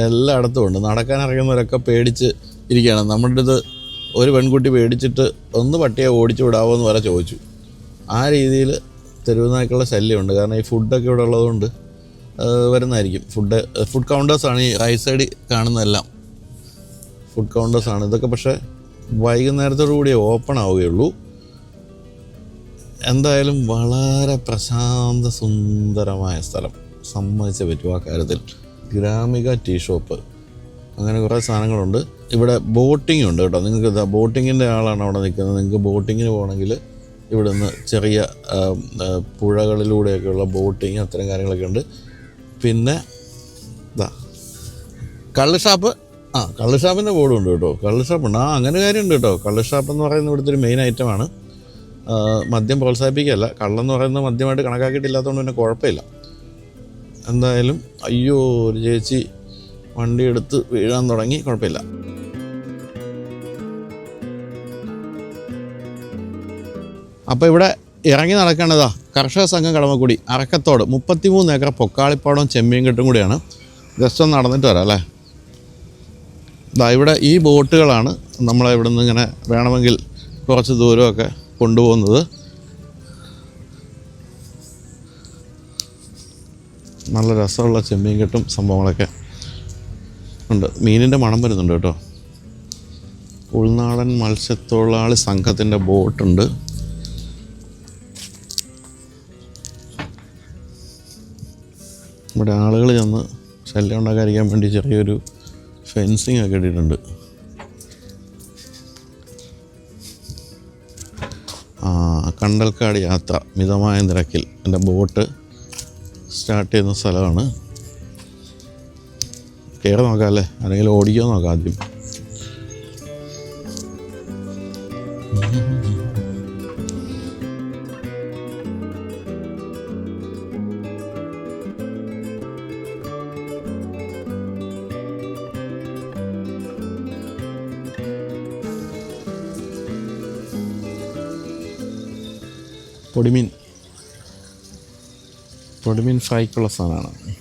എല്ലായിടത്തും ഉണ്ട്. നടക്കാൻ അറിയുന്നവരൊക്കെ പേടിച്ച് ഇരിക്കുകയാണ്. നമ്മുടെ അടുത്ത് ഒരു പെൺകുട്ടി പേടിച്ചിട്ട് ഒന്ന് പട്ടിയെ ഓടിച്ചു വിടാമോ എന്ന് വരെ ചോദിച്ചു. ആ രീതിയിൽ തെരുവ് നായ്ക്കളുടെ ശല്യമുണ്ട്. കാരണം ഈ ഫുഡൊക്കെ ഇവിടെ ഉള്ളതുകൊണ്ട് വരുന്നതായിരിക്കും. ഫുഡ് കൗണ്ടേഴ്സാണ് ഈ റൈറ്റ് സൈഡിൽ കാണുന്നതെല്ലാം ഫുഡ് കൗണ്ടേഴ്സാണ്. ഇതൊക്കെ പക്ഷേ വൈകുന്നേരത്തോടു കൂടിയേ ഓപ്പൺ ആവുകയുള്ളൂ. എന്തായാലും വളരെ പ്രശാന്ത സുന്ദരമായ സ്ഥലം, സമ്മതിച്ചേ പറ്റും ആ കാര്യത്തിൽ. ഗ്രാമിക ടീ ഷോപ്പ്, അങ്ങനെ കുറേ സാധനങ്ങളുണ്ട്. ഇവിടെ ബോട്ടിംഗ് ഉണ്ട് കേട്ടോ. നിങ്ങൾക്ക് ബോട്ടിങ്ങിൻ്റെ ആളാണ് അവിടെ നിൽക്കുന്നത്. നിങ്ങൾക്ക് ബോട്ടിങ്ങിന് പോകണമെങ്കിൽ ഇവിടെ നിന്ന് ചെറിയ പുഴകളിലൂടെയൊക്കെയുള്ള ബോട്ടിങ്, അത്തരം കാര്യങ്ങളൊക്കെ ഉണ്ട്. പിന്നെ കള്ള് ഷാപ്പ്, കള്ള് ഷാപ്പിൻ്റെ ബോർഡും ഉണ്ട് കേട്ടോ. കള്ള് ഷാപ്പുണ്ട്, അങ്ങനെ കാര്യമുണ്ട് കേട്ടോ. കള്ള് ഷാപ്പ് എന്ന് പറയുന്നത് ഇവിടുത്തെ ഒരു മെയിൻ ഐറ്റമാണ്. മദ്യം പ്രോത്സാഹിപ്പിക്കുകയല്ല, കള്ളെന്ന് പറയുന്നത് മദ്യമായിട്ട് കണക്കാക്കിയിട്ടില്ലാത്തതുകൊണ്ട് പിന്നെ കുഴപ്പമില്ല. എന്തായാലും അയ്യോ, ഒരു ചേച്ചി വണ്ടി എടുത്ത് വീഴാൻ തുടങ്ങി, കുഴപ്പമില്ല. അപ്പോൾ ഇവിടെ ഇറങ്ങി നടക്കേണ്ടതാ കർഷക സംഘം കടമക്കുടി അറക്കത്തോട് 33 ഏക്കർ പൊക്കാളിപ്പാടവും ചെമ്മീൻകെട്ടും കൂടിയാണ്. ജസ്റ്റ് ഒന്ന് നടന്നിട്ട് വരാം അല്ലേ. ഇവിടെ ഈ ബോട്ടുകളാണ് നമ്മളെ ഇവിടെ നിന്ന് ഇങ്ങനെ വേണമെങ്കിൽ കുറച്ച് ദൂരമൊക്കെ കൊണ്ടുപോകുന്നത്. നല്ല രസമുള്ള ചെമ്മീൻ കെട്ടും സംഭവങ്ങളൊക്കെ ഉണ്ട്. മീനിൻ്റെ മണം വരുന്നുണ്ട് കേട്ടോ. ഉൾനാടൻ മത്സ്യത്തൊഴിലാളി സംഘത്തിൻ്റെ ബോട്ടുണ്ട്. ഇവിടെ ആളുകൾ ചെന്ന് ശല്യം ഉണ്ടാക്കാതിരിക്കാൻ വേണ്ടി ചെറിയൊരു ഫെൻസിങ് ഒക്കെ ഇട്ടിട്ടുണ്ട്. കണ്ടൽക്കാട് യാത്ര മിതമായ നിരക്കിൽ എൻ്റെ ബോട്ട് സ്റ്റാർട്ട് ചെയ്യുന്ന സ്ഥലമാണ്. കയറി നോക്കാം അല്ലേ, അല്ലെങ്കിൽ ഓടിക്കാൻ നോക്കാം ആദ്യം. പൊടിമീൻ ഫ്രൈക്കുള്ള സാധനമാണ്.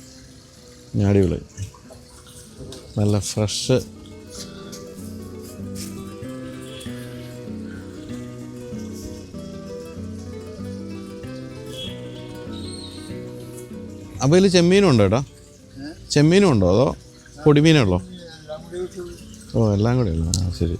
ഞാടികൾ നല്ല ഫ്രഷ്. അപ്പോൾ ഇതിൽ ചെമ്മീനും ഉണ്ടോ ഏട്ടാ? ചെമ്മീനും ഉണ്ടോ അതോ പൊടിമീനുള്ളോ? ഓ എല്ലാം കൂടെ ഉള്ളു. ശരി.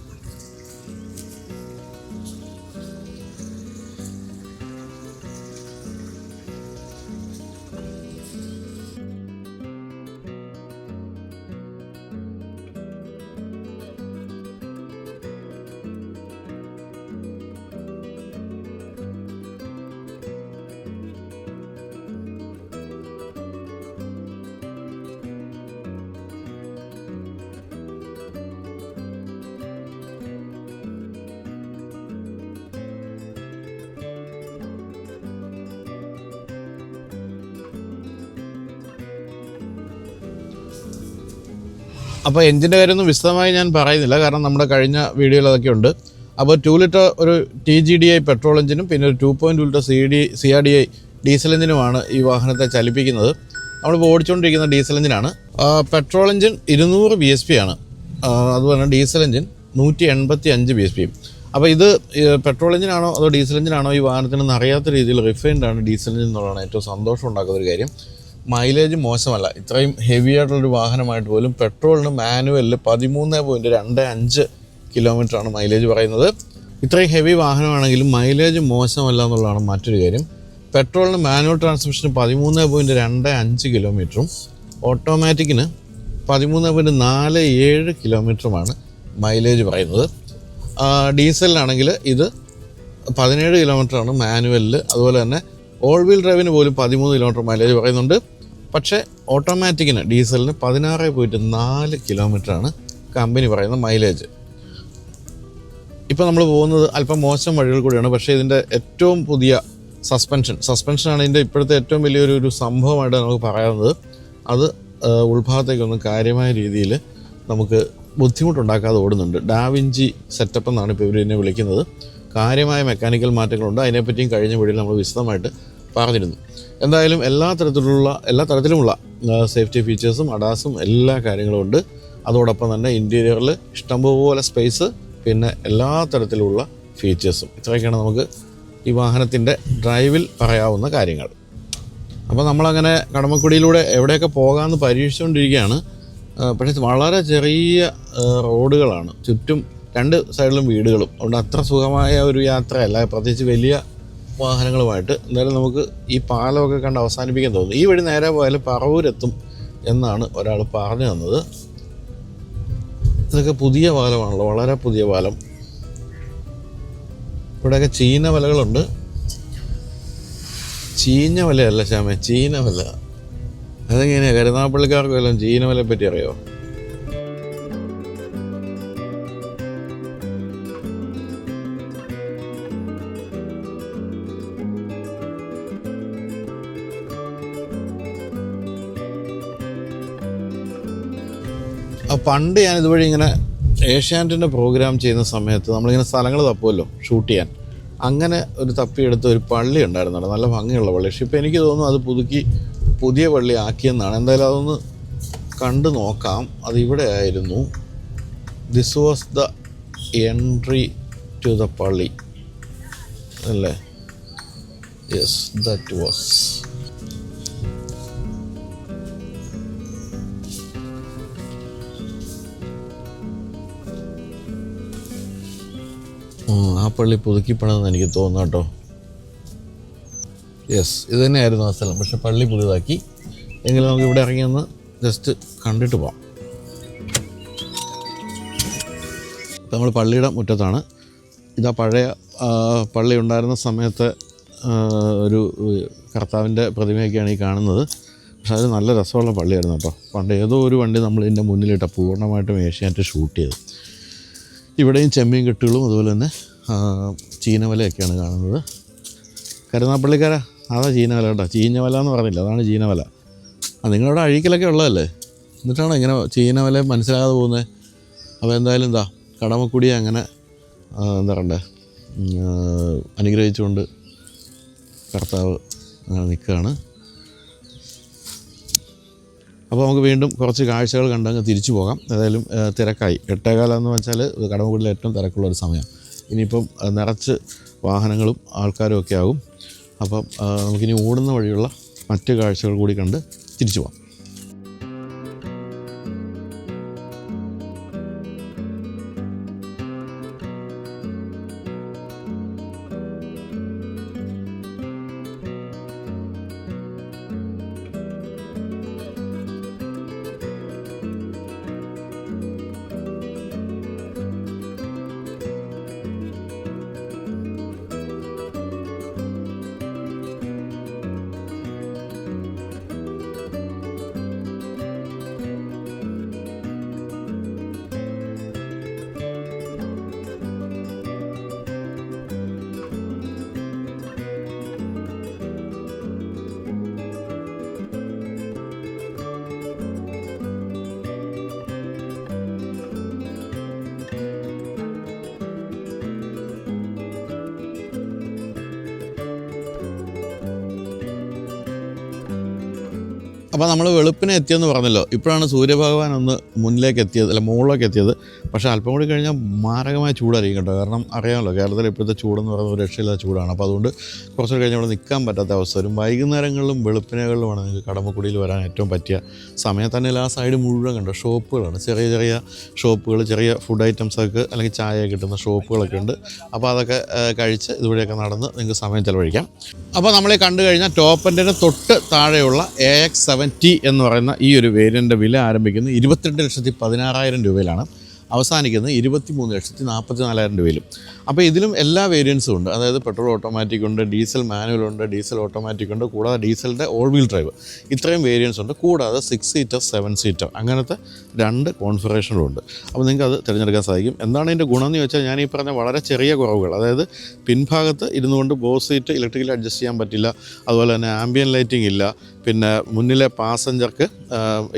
അപ്പോൾ എഞ്ചിൻ്റെ കാര്യമൊന്നും വിശദമായി ഞാൻ പറയുന്നില്ല, കാരണം നമ്മുടെ കഴിഞ്ഞ വീഡിയോയിൽ അതൊക്കെ ഉണ്ട്. അപ്പോൾ 2 ലിറ്റർ ഒരു TGDI പെട്രോൾ എഞ്ചിനും പിന്നെ ഒരു 2.2 ലിറ്റർ CRDI ഡീസൽ എഞ്ചിനുമാണ് ഈ വാഹനത്തെ ചലിപ്പിക്കുന്നത്. നമ്മളിപ്പോൾ ഓടിച്ചുകൊണ്ടിരിക്കുന്ന ഡീസൽ എഞ്ചിനാണ്. പെട്രോൾ എഞ്ചിൻ 200 BSP ആണ്. അതുപോലെ ഡീസൽ എഞ്ചിൻ 185 BSP. അപ്പോൾ ഇത് പെട്രോൾ എഞ്ചിനാണോ അതോ ഡീസൽ എഞ്ചിനാണോ ഈ വാഹനത്തിനെന്ന് അറിയാത്ത രീതിയിൽ റിഫൈൻഡ് ആണ് ഡീസൽ എഞ്ചിൻ എന്നുള്ളതാണ് ഏറ്റവും സന്തോഷം ഉണ്ടാക്കുന്ന ഒരു കാര്യം. മൈലേജ് മോശമല്ല. ഇത്രയും ഹെവി ആയിട്ടുള്ളൊരു വാഹനമായിട്ട് പോലും പെട്രോളിന് മാനുവലിൽ 13.25 കിലോമീറ്ററാണ് മൈലേജ് പറയുന്നത്. ഇത്രയും ഹെവി വാഹനമാണെങ്കിലും മൈലേജ് മോശമല്ല എന്നുള്ളതാണ് മറ്റൊരു കാര്യം. പെട്രോളിന് മാനുവൽ ട്രാൻസ്മിഷന് 13.25 കിലോമീറ്ററും ഓട്ടോമാറ്റിക്കിന് 13.47 കിലോമീറ്ററുമാണ് മൈലേജ് പറയുന്നത്. ഡീസലിനാണെങ്കിൽ ഇത് 17 കിലോമീറ്ററാണ് മാനുവലിൽ. അതുപോലെ തന്നെ ഓൾ വീൽ ഡ്രൈവിന് പോലും 13 കിലോമീറ്റർ മൈലേജ് പറയുന്നുണ്ട്. പക്ഷേ ഓട്ടോമാറ്റിക്കിന് ഡീസലിന് 16.4 കിലോമീറ്ററാണ് കമ്പനി പറയുന്ന മൈലേജ്. ഇപ്പോൾ നമ്മൾ പോകുന്നത് അല്പം മോശം വഴികൾ കൂടിയാണ്. പക്ഷേ ഇതിൻ്റെ ഏറ്റവും പുതിയ സസ്പെൻഷനാണ് ഇതിൻ്റെ ഇപ്പോഴത്തെ ഏറ്റവും വലിയൊരു സംഭവമായിട്ട് നമുക്ക് പറയാവുന്നത്. അത് ഉൾഭാഗത്തേക്കൊന്നും കാര്യമായ രീതിയിൽ നമുക്ക് ബുദ്ധിമുട്ടുണ്ടാക്കാതെ ഓടുന്നുണ്ട്. ഡാവിഞ്ചി സെറ്റപ്പ് എന്നാണ് ഇപ്പോൾ ഇവർ ഇതിനെ വിളിക്കുന്നത്. കാര്യമായ മെക്കാനിക്കൽ മാറ്റങ്ങളുണ്ട്. അതിനെപ്പറ്റിയും കഴിഞ്ഞ വീഡിയോയിൽ നമ്മൾ വിശദമായിട്ട് പറഞ്ഞിരുന്നു. എന്തായാലും എല്ലാ തരത്തിലുമുള്ള സേഫ്റ്റി ഫീച്ചേഴ്സും അഡാസും എല്ലാ കാര്യങ്ങളും ഉണ്ട്. അതോടൊപ്പം തന്നെ ഇൻറ്റീരിയറിൽ ഇഷ്ടംപോലെ സ്പേസ്, പിന്നെ എല്ലാ തരത്തിലുള്ള ഫീച്ചേഴ്സും. ഇത്രയൊക്കെയാണ് നമുക്ക് ഈ വാഹനത്തിൻ്റെ ഡ്രൈവിൽ പറയാവുന്ന കാര്യങ്ങൾ. അപ്പോൾ നമ്മളങ്ങനെ കടമക്കുടിയിലൂടെ എവിടെയൊക്കെ പോകാമെന്ന് പരീക്ഷിച്ചുകൊണ്ടിരിക്കുകയാണ്. പക്ഷേ വളരെ ചെറിയ റോഡുകളാണ്, ചുറ്റും 2 സൈഡിലും വീടുകളും. അതുകൊണ്ട് അത്ര സുഖമായ ഒരു യാത്രയല്ല, പ്രത്യേകിച്ച് വലിയ വാഹനങ്ങളുമായിട്ട്. എന്തായാലും നമുക്ക് ഈ പാലമൊക്കെ കണ്ട് അവസാനിപ്പിക്കാൻ തോന്നുന്നു. ഈ വഴി നേരെ പോയാൽ പറവൂരെത്തും എന്നാണ് ഒരാൾ പറഞ്ഞു തന്നത്. ഇതൊക്കെ പുതിയ പാലമാണല്ലോ, വളരെ പുതിയ പാലം. ഇവിടെയൊക്കെ ചീന വലകളുണ്ട്. ചീഞ്ഞ വലയല്ല ശ്യാമേ, ചീന വല. അതെങ്ങനെയാണ് കരുനാഗപ്പള്ളിക്കാർക്ക് വല്ലതും ചീന വലയെ പറ്റി അറിയോ? പണ്ട് ഞാൻ ഇതുവഴി ഇങ്ങനെ ഏഷ്യാനെറ്റിൻ്റെ പ്രോഗ്രാം ചെയ്യുന്ന സമയത്ത് നമ്മളിങ്ങനെ സ്ഥലങ്ങൾ തപ്പുമല്ലോ ഷൂട്ട് ചെയ്യാൻ. അങ്ങനെ ഒരു തപ്പിയെടുത്ത ഒരു പള്ളി ഉണ്ടായിരുന്നുണ്ട്, നല്ല ഭംഗിയുള്ള പള്ളി. പക്ഷെ ഇപ്പോൾ എനിക്ക് തോന്നുന്നു അത് പുതിയ പള്ളി ആക്കിയെന്നാണ്. എന്തായാലും അതൊന്ന് കണ്ടു നോക്കാം. അതിവിടെ ആയിരുന്നു. This was the entry to the പള്ളി അല്ലേ? Yes, that was. ആ പള്ളി പുതുക്കി പണിതെന്ന് എനിക്ക് തോന്നുന്നു കേട്ടോ. യെസ്, ഇത് തന്നെയായിരുന്നു ആ സ്ഥലം. പക്ഷെ പള്ളി പുതിയതാക്കി. എങ്കിലും നമുക്ക് ഇവിടെ ഇറങ്ങിയൊന്ന് ജസ്റ്റ് കണ്ടിട്ട് പോവാം. ഇപ്പം നമ്മൾ പള്ളിയുടെ മുറ്റത്താണ്. ഇതാ പഴയ പള്ളി ഉണ്ടായിരുന്ന സമയത്ത് ഒരു കർത്താവിൻ്റെ പ്രതിമയൊക്കെയാണ് ഈ കാണുന്നത്. പക്ഷെ അത് നല്ല രസമുള്ള പള്ളിയായിരുന്നു കേട്ടോ. പണ്ട് ഏതോ ഒരു വണ്ടി നമ്മൾ ഇതിൻ്റെ മുന്നിലിട്ട പൂർണ്ണമായിട്ടും ഏഷ്യാനെറ്റ് ഷൂട്ട് ചെയ്ത്. ഇവിടെയും ചെമ്മീൻ കെട്ടുകളും അതുപോലെ തന്നെ ചീനവലയൊക്കെയാണ് കാണുന്നത്. കരുനാപ്പള്ളിക്കാരാ, അതാ ചീനവല കേട്ടോ. ചീഞ്ഞവല എന്ന് പറഞ്ഞില്ല, അതാണ് ചീനവല. നിങ്ങളവിടെ അഴീക്കലൊക്കെ ഉള്ളതല്ലേ, എന്നിട്ടാണോ ഇങ്ങനെ ചീനവല മനസ്സിലാകാതെ പോകുന്നത്? അപ്പോൾ എന്തായാലും എന്താ കടമക്കുടിയെ അങ്ങനെ എന്താ പറയണ്ടേ അനുഗ്രഹിച്ചുകൊണ്ട് കർത്താവ് അങ്ങനെ നിൽക്കുകയാണ്. അപ്പോൾ നമുക്ക് വീണ്ടും കുറച്ച് കാഴ്ചകൾ കണ്ടങ്ങ് തിരിച്ചു പോകാം. ഏതായാലും തിരക്കായി. 8:15 എന്ന് വെച്ചാൽ കടമക്കുടിയിലെ ഏറ്റവും തിരക്കുള്ളൊരു സമയം. ഇനിയിപ്പം നിറച്ച് വാഹനങ്ങളും ആൾക്കാരും ഒക്കെ ആകും. അപ്പം നമുക്കിനി ഓടുന്ന വഴിയുള്ള മറ്റ് കാഴ്ചകൾ കൂടി കണ്ട് തിരിച്ചു പോകാം. അപ്പോൾ നമ്മൾ വെളുപ്പിനെ എത്തിയെന്ന് പറഞ്ഞല്ലോ. ഇപ്പോഴാണ് സൂര്യഭഗവാൻ ഒന്ന് മുന്നിലേക്ക് എത്തിയത്, അല്ല മുകളിലേക്ക് എത്തിയത്. പക്ഷേ അല്പം കൂടി കഴിഞ്ഞാൽ മാരകമായ ചൂടായിരിക്കും കേട്ടോ. കാരണം അറിയാമല്ലോ കേരളത്തിൽ ഇപ്പോഴത്തെ ചൂടെന്ന് പറയുന്നത് ഒരു രക്ഷയില്ലാത്ത ചൂടാണ്. അപ്പോൾ അതുകൊണ്ട് കുറച്ച് കഴിഞ്ഞാൽ അവിടെ നിൽക്കാൻ പറ്റാത്ത അവസ്ഥ വരും. വൈകുന്നേരങ്ങളിലും വെളുപ്പിനകളിലുമാണ് നിങ്ങൾക്ക് കടമക്കുടിയിൽ വരാൻ ഏറ്റവും പറ്റിയ സമയം. തന്നെ ആ സൈഡ് മുഴുവൻ കണ്ടോ ഷോപ്പുകളാണ്. ചെറിയ ചെറിയ ഷോപ്പുകൾ, ചെറിയ ഫുഡ് ഐറ്റംസൊക്കെ അല്ലെങ്കിൽ ചായ കിട്ടുന്ന ഷോപ്പുകളൊക്കെ ഉണ്ട്. അപ്പോൾ അതൊക്കെ കഴിച്ച് ഇതുവഴിയൊക്കെ നടന്ന് നിങ്ങൾക്ക് സമയം ചിലവഴിക്കാം. അപ്പോൾ നമ്മളെ കണ്ടു കഴിഞ്ഞാൽ ടോപ്പ് എൻഡിന് തൊട്ട് താഴെയുള്ള AX7T എന്ന് പറയുന്ന ഈ ഒരു വേരിയൻ്റെ വില ആരംഭിക്കുന്നത് 22,16,000 രൂപയിലാണ്. അവസാനിക്കുന്നത് 23,44,000 രൂപയിലും. അപ്പോൾ ഇതിലും എല്ലാ വേരിയൻസും ഉണ്ട്. അതായത് പെട്രോൾ ഓട്ടോമാറ്റിക് ഉണ്ട്, ഡീസൽ മാനുവൽ ഉണ്ട്, ഡീസൽ ഓട്ടോമാറ്റിക് ഉണ്ട്, കൂടാതെ ഡീസലിൻ്റെ ഓൾ വീൽ ഡ്രൈവ്, ഇത്രയും വേരിയൻസ് ഉണ്ട്. കൂടാതെ 6 സീറ്റർ 7 സീറ്റർ അങ്ങനത്തെ 2 കോൺഫിഗറേഷനും ഉണ്ട്. അപ്പോൾ നിങ്ങൾക്ക് അത് തിരഞ്ഞെടുക്കാൻ സാധിക്കും. എന്താണ് ഇതിൻ്റെ ഗുണമെന്ന് ചോദിച്ചാൽ ഞാൻ ഈ പറഞ്ഞ വളരെ ചെറിയ കുറവുകൾ, അതായത് പിൻഭാഗത്ത് ഇരുന്നുകൊണ്ട് ബോസ് സീറ്റ് ഇലക്ട്രിക്കലി അഡ്ജസ്റ്റ് ചെയ്യാൻ പറ്റില്ല, അതുപോലെ തന്നെ ആംബിയൻ ലൈറ്റിംഗ് ഇല്ല, പിന്നെ മുന്നിലെ പാസഞ്ചർക്ക്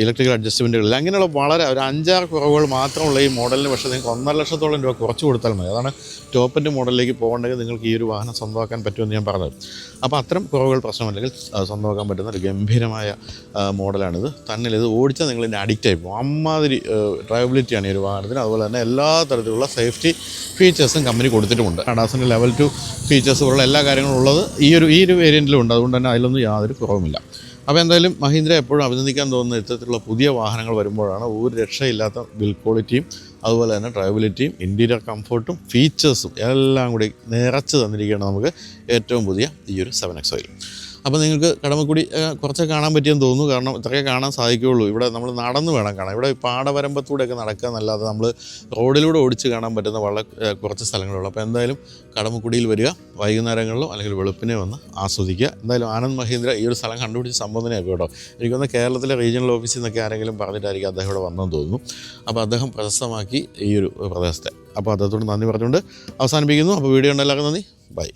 ഇലക്ട്രിക്കൽ അഡ്ജസ്റ്റ്മെൻറ്റുകളില്ല, അങ്ങനെയുള്ള വളരെ ഒരു 5-6 കുറവുകൾ മാത്രമുള്ള ഈ മോഡലിന്. പക്ഷേ നിങ്ങൾക്ക് 1.5 ലക്ഷത്തോളം രൂപ കുറച്ച് കൊടുത്താൽ മതി. അതാണ് ടോപ്പിൻ്റെ മോഡലിലേക്ക് പോകണമെങ്കിൽ നിങ്ങൾക്ക് ഈ ഒരു വാഹനം സ്വന്തമാക്കാൻ പറ്റുമെന്ന് ഞാൻ പറഞ്ഞത്. അപ്പോൾ അത്തരം കുറവുകൾ പ്രശ്നമല്ലെങ്കിൽ സ്വന്തമാക്കാൻ പറ്റുന്ന ഒരു ഗംഭീരമായ മോഡലാണിത്. തന്നെ ഇത് ഓടിച്ചാൽ നിങ്ങളിതിൻ്റെ അഡിക്റ്റായി പോകും. അമ്മാതിരി ഡ്രൈവബിലിറ്റിയാണ് ഈ ഒരു വാഹനത്തിന്. അതുപോലെ തന്നെ എല്ലാ തരത്തിലുള്ള സേഫ്റ്റി ഫീച്ചേഴ്സും കമ്പനി കൊടുത്തിട്ടുമുണ്ട്. അഡാസിൻ്റെ ലെവൽ 2 ഫീച്ചേഴ്സ് പോലുള്ള എല്ലാ കാര്യങ്ങളും ഉള്ളത് ഈ ഒരു വേരിയൻറ്റിലും ഉണ്ട്. അതുകൊണ്ട് തന്നെ അതിലൊന്നും യാതൊരു കുറവുമില്ല. അപ്പോൾ എന്തായാലും മഹീന്ദ്ര എപ്പോഴും അഭിനന്ദിക്കാൻ തോന്നുന്ന ഇത്തരത്തിലുള്ള പുതിയ വാഹനങ്ങൾ വരുമ്പോഴാണ് ഒരു രക്ഷയില്ലാത്ത ബിൽഡ് ക്വാളിറ്റിയും അതുപോലെ തന്നെ ഡ്രൈവബിലിറ്റിയും ഇൻറ്റീരിയർ കംഫർട്ടും ഫീച്ചേഴ്സും എല്ലാം കൂടി നിറച്ച് തന്നിരിക്കുകയാണ് നമുക്ക് ഏറ്റവും പുതിയ ഈ ഒരു 7XOയിൽ. അപ്പോൾ നിങ്ങൾക്ക് കടമക്കുടി കുറച്ചൊക്കെ കാണാൻ പറ്റിയെന്ന് തോന്നുന്നു. കാരണം ഇത്രയൊക്കെ കാണാൻ സാധിക്കുകയുള്ളൂ. ഇവിടെ നമ്മൾ നടന്ന് വേണം കാണാൻ. ഇവിടെ പാടവരമ്പത്തൂടെയൊക്കെ നടക്കുക എന്നല്ലാതെ നമ്മൾ റോഡിലൂടെ ഓടിച്ച് കാണാൻ പറ്റുന്ന വളരെ കുറച്ച് സ്ഥലങ്ങളുള്ളൂ. അപ്പോൾ എന്തായാലും കടമക്കുടിയിൽ വരിക, വൈകുന്നേരങ്ങളിലോ അല്ലെങ്കിൽ വെളുപ്പിനെ വന്ന് ആസ്വദിക്കുക. എന്തായാലും ആനന്ദ് മഹീന്ദ്ര ഈ ഒരു സ്ഥലം കണ്ടുപിടിച്ച് സംബന്ധനയൊക്കെ കേട്ടോ. എനിക്കൊന്ന് കേരളത്തിലെ റീജിയണൽ ഓഫീസിൽ നിന്നൊക്കെ ആരെങ്കിലും പറഞ്ഞിട്ടായിരിക്കും അദ്ദേഹം ഇവിടെ വന്നെന്ന് തോന്നുന്നു. അപ്പോൾ അദ്ദേഹം പ്രശസ്തമാക്കി ഈ ഒരു പ്രദേശത്തെ. അപ്പോൾ അദ്ദേഹത്തോട് നന്ദി പറഞ്ഞുകൊണ്ട് അവസാനിപ്പിക്കുന്നു. അപ്പോൾ വീഡിയോ ഉണ്ടെല്ലാവർക്കും നന്ദി. ബൈ.